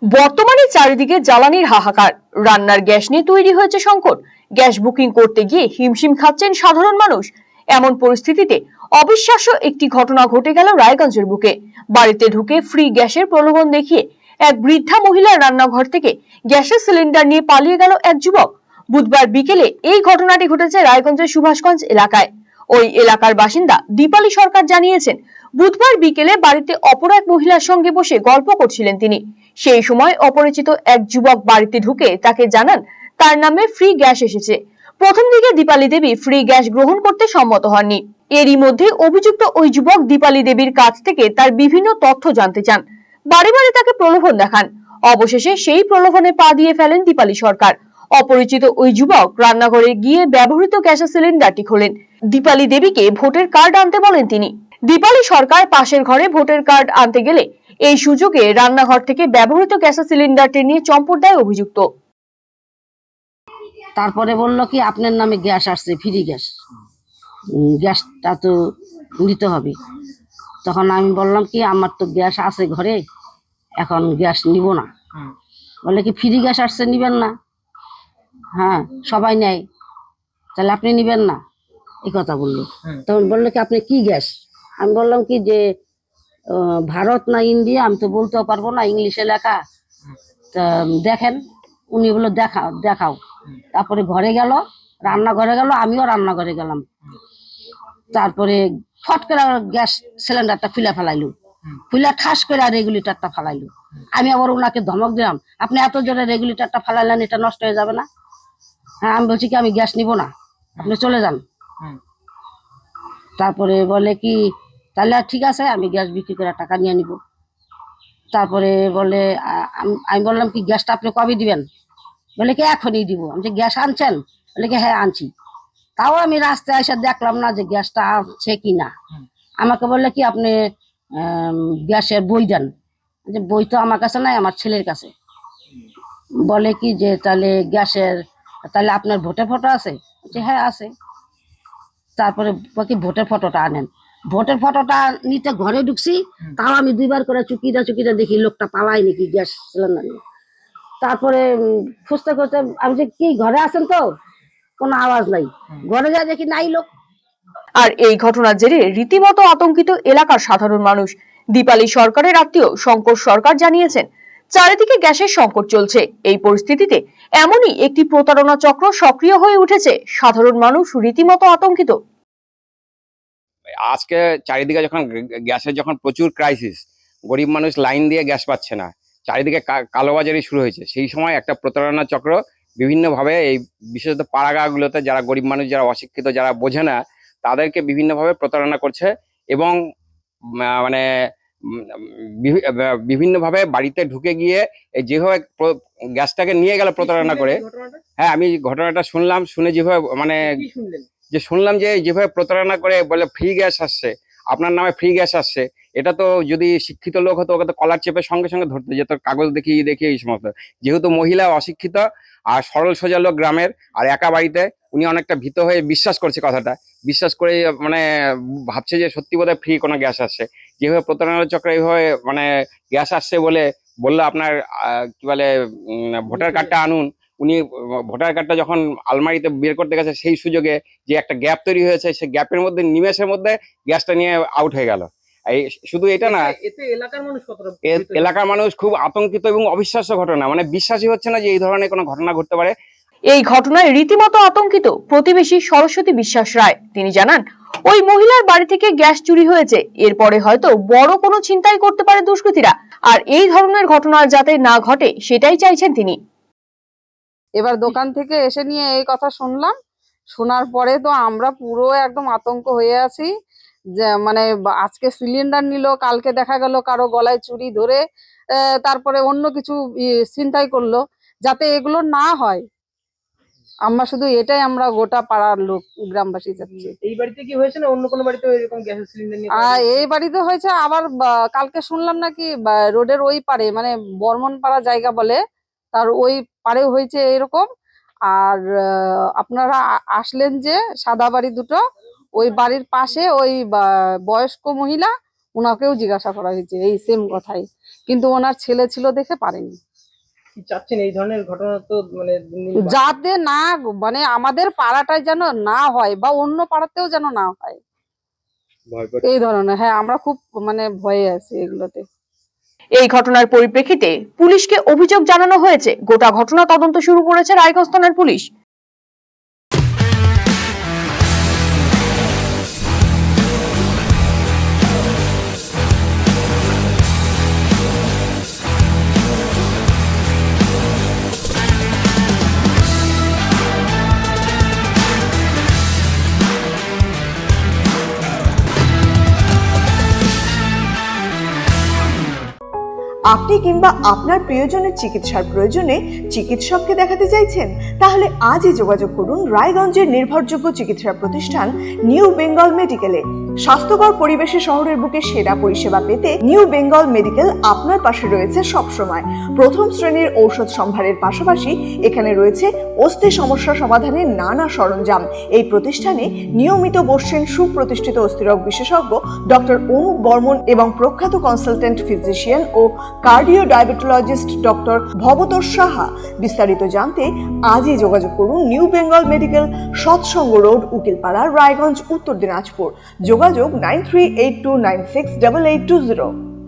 বর্তমানে চারিদিকে জ্বালানির হাহাকার, রান্নার গ্যাস নিয়ে তৈরি হয়েছে সংকট। গ্যাস বুকিং করতে গিয়ে হিমশিম খাচ্ছেন সাধারণ মানুষ। এমন পরিস্থিতিতে অবিশ্বাস্য একটি ঘটনা ঘটে গেল রায়গঞ্জের বুকে। বাড়িতে ঢুকে ফ্রি গ্যাসের প্রলোভন দেখিয়ে এক বৃদ্ধা মহিলার রান্নাঘর থেকে গ্যাসের সিলিন্ডার নিয়ে পালিয়ে গেল এক যুবক। বুধবার বিকেলে এই ঘটনাটি ঘটেছে রায়গঞ্জের সুভাষগঞ্জ এলাকায়। ওই এলাকার বাসিন্দা দীপালি সরকার জানিয়েছেন, বুধবার বিকেলে বাড়িতে অপর এক মহিলার সঙ্গে বসে গল্প করছিলেন তিনি। সেই সময় অপরিচিত এক যুবক বাড়িতে ঢুকে তাকে জানান তার নামে ফ্রি গ্যাস এসেছে। প্রথম দিকে দীপালি দেবী ফ্রি গ্যাস গ্রহণ করতে সম্মত হননি। এরই মধ্যে অভিযুক্ত ওই যুবক দীপালি দেবীর কাছ থেকে তার বিভিন্ন তথ্য জানতে চান, বাড়ি বাড়ি তাকে প্রলোভন দেখান। অবশেষে সেই প্রলোভনে পা দিয়ে ফেলেন দীপালি সরকার। অপরিচিত ওই যুবক রান্নাঘরে গিয়ে ব্যবহৃত গ্যাসের সিলিন্ডারটি খোলেন। দীপালি দেবীকে ভোটের কার্ড আনতে বলেন তিনি। দীপালি সরকার পাশের ঘরে ভোটার কার্ড আনতে গেলে এই সুযোগে রান্নাঘর থেকে ব্যবহৃত গ্যাসের সিলিন্ডারটি নিয়ে চম্পট দেয় অভিযুক্ত। তারপরে বলল কি আপনার নামে গ্যাস আসছে, ফ্রি গ্যাস, গ্যাসটা তো নিতে হবে। তখন আমি বললাম কি আমার তো গ্যাস আছে ঘরে, এখন গ্যাস নিব না। বলে কি ফ্রি গ্যাস আসছে, নিবেন না? হ্যাঁ, সবাই নেয়, তাহলে আপনি নিবেন না, এই কথা বললো। তখন বললো কি আপনি কি গ্যাস? আমি বললাম কি যে ভারত না ইন্ডিয়া, আমি তো বলতেও পারবো না, ইংলিশে লেখা। তা দেখেন। উনি বললো দেখাও দেখাও। তারপরে ঘরে গেল, রান্নাঘরে গেল, আমিও রান্নাঘরে গেলাম। তারপরে ফট করে গ্যাস সিলিন্ডারটা খুলে ফেলাইলো, খুলে ঠাস করে রেগুলেটরটা ফেলাইলো। আমি আবার ওনাকে ধমক দিলাম, আপনি এত জোরে রেগুলেটরটা ফেলাইলেন, এটা নষ্ট হয়ে যাবে না? হ্যাঁ, আমি বলছি কি আমি গ্যাস নিব না, আপনি চলে যান। তারপরে বলে কি তাহলে ঠিক আছে, আমি গ্যাস বিক্রি করে টাকা নিয়ে নিব। তারপরে বলে আমি বললাম কি গ্যাসটা আপনি কবে দিবেন? বলে কি এখনই দিব। আমি যে গ্যাস আনছেন? বলে কি হ্যাঁ আনছি। তাও আমি রাস্তায় এসে দেখলাম না যে গ্যাসটা আছে কিনা। আমাকে বললে কি আপনি গ্যাসের বই দেন। যে বই তো আমার কাছে নাই, আমার ছেলের কাছে। বলে কি যে তাহলে গ্যাসের, তাহলে আপনার ভোটের ফটো আছে? যে হ্যাঁ আছে। তারপরে কি ভোটের ফটোটা আনেন। ভোটের ফটোটা নিতে ঘরে ঢুকছি, তাও আমি দুইবার করে চুকিটা দেখি লোকটা পালাই নাকি গ্যাস সিলিন্ডার নিয়ে। তারপরে খুঁজতে খুঁজতে আমি যে কি ঘরে আছেন তো, কোনো আওয়াজ নাই। ঘরে যা দেখি নাই লোক। আর এই ঘটনার জেরে রীতিমতো আতঙ্কিত এলাকার সাধারণ মানুষ। দীপালি সরকারের আত্মীয় শঙ্কর সরকার জানিয়েছেন, চারিদিকে গ্যাসের সংকট চলছে। এই পরিস্থিতিতে এমনই একটি প্রতারণা চক্র সক্রিয় হয়ে উঠেছে। সাধারণ মানুষ রীতিমতো আতঙ্কিত। আজকে চারিদিকে যখন গ্যাসের যখন প্রচুর ক্রাইসিস, গরিব মানুষ লাইন দিয়ে গ্যাস পাচ্ছে না, চারিদিকে কালোবাজারি শুরু হয়েছে, সেই সময় একটা প্রতারণা চক্র বিভিন্নভাবে এই বিশেষত পাড়াগাঁগুলোতে যারা গরিব মানুষ, যারা অশিক্ষিত, যারা বোঝে না, তাদেরকে বিভিন্নভাবে প্রতারণা করছে এবং মানে বিভিন্নভাবে বাড়িতে ঢুকে গিয়ে যেভাবে গ্যাসটাকে নিয়ে গেল প্রতারণা করে। হ্যাঁ, আমি ঘটনাটা শুনলাম, শুনে যেভাবে শুনলাম যে যেভাবে প্রতারণা করে বলে ফ্রি গ্যাস আসছে, আপনার নামে ফ্রি গ্যাস আসছে। এটা তো যদি শিক্ষিত লোক হতো ওকে তো কলার চেপে সঙ্গে সঙ্গে ধরতে যেত, কাগজ দেখিয়ে এই সমস্ত। যেহেতু মহিলা অশিক্ষিত আর সরল সোজা লোক গ্রামের, আর একা বাড়িতে, উনি অনেকটা ভীত হয়ে বিশ্বাস করছে কথাটা। বিশ্বাস করে মানে ভাবছে যে সত্যি বোধহয় ফ্রি কোনো গ্যাস আসছে। যেভাবে প্রতারণার চক্র এইভাবে মানে গ্যাস আসছে বলে বললো আপনার কি বলে ভোটার কার্ডটা আনুন। উনি ভোটার কার্ডটা যখন আলমারিতে বের করতে গেছে, সেই সুযোগে যে একটা গ্যাপ তৈরি হয়েছে, সেই গ্যাপের মধ্যে নিমেষের মধ্যে গ্যাসটা নিয়ে আউট হয়ে গেল। এই শুধু এটা না, এলাকার মানুষ খুব আতঙ্কিত এবং অবিশ্বাস্য ঘটনা, মানে বিশ্বাসই হচ্ছে না যে এই ধরনের কোনো ঘটনা ঘটতে পারে। এই ঘটনায় রীতিমতো আতঙ্কিত প্রতিবেশী সরস্বতী বিশ্বাস রায়। তিনি জানান, ওই মহিলার বাড়ি থেকে গ্যাস চুরি হয়েছে, এরপরে হয়তো বড় কোনো ছিনতাই করতে পারে দুষ্কৃতীরা। আর এই ধরনের ঘটনা যাতে না ঘটে সেটাই চাইছেন তিনি। এবার দোকান থেকে এসে নিয়ে এই কথা শুনলাম, শোনার পরে তো আমরা পুরো একদম আতঙ্ক হয়ে আছি। যে মানে আজকে সিলিন্ডার নিল, কালকে দেখা গেল কারো গলায় চুরি ধরে তারপরে অন্য কিছু ছিনতাই করলো। যাতে এগুলো না হয়, আমরা শুধু এটাই আমরা গোটা পাড়ার লোক গ্রামবাসী চাচ্ছি। এই বাড়িতে কি হয়েছে না অন্য কোনো বাড়িতে এরকম গ্যাসের সিলিন্ডার নিয়ে? এই বাড়িতে হয়েছে, আবার কালকে শুনলাম নাকি রোডের ওই পারে, মানে বর্মন পাড়া জায়গা বলে, তার ওই পারে হয়েছে এরকম। আর আপনারা আসলেন যে সাদা বাড়ি দুটো, ওই বাড়ির পাশে ওই বয়স্ক মহিলা, ওনাকেও জিজ্ঞাসা করা হয়েছে এই সেম কথাই, কিন্তু ওনার ছেলে ছিল দেখে পারেনি। কি চাচ্ছেন এই ধরনের ঘটনা তো মানে দিন দিন যাতে না মানে আমাদের পাড়াটায় যেন না হয় বা অন্য পাড়াতেও যেন না হয় ভয় করছে। এই ধরনের। হ্যাঁ, আমরা খুব মানে ভয়ে আছি এগুলোতে। এই ঘটনার পরিপ্রেক্ষিতে পুলিশকে অভিযোগ জানানো হয়েছে। গোটা ঘটনা তদন্ত শুরু করেছে রায়গঞ্জ থানার পুলিশ। আপনি কিংবা আপনার প্রিয়জনের চিকিৎসার প্রয়োজনে চিকিৎসককে দেখাতে চাইছেন? তাহলে আজই যোগাযোগ করুন রায়গঞ্জের নির্ভরযোগ্য চিকিৎসা প্রতিষ্ঠান নিউ বেঙ্গল মেডিকেলে। স্বাস্থ্যকর পরিবেশে শহরের বুকে সেরা পরিষেবা পেতে নিউ বেঙ্গল মেডিকেল আপনার পাশে রয়েছে সবসময়। প্রথম শ্রেণীর ঔষধ সম্ভারের পাশাপাশি এখানে রয়েছে অস্থি সমস্যা সমাধানের নানা সরঞ্জাম। এই প্রতিষ্ঠানে নিয়মিত বসছেন সুপ্রতিষ্ঠিত অস্থিরোগ বিশেষজ্ঞ ডক্টর অনুপ বর্মন এবং প্রখ্যাত কনসালটেন্ট ফিজিশিয়ান ও cardio diabetologist doctor Bhabatosh Saha. বিস্তারিত জানতে আজই যোগাযোগ করুন new Bengal medical, Satsang road, Ukilpara, Raiganj, Uttar Dinajpur. যোগাযোগ 9382968820।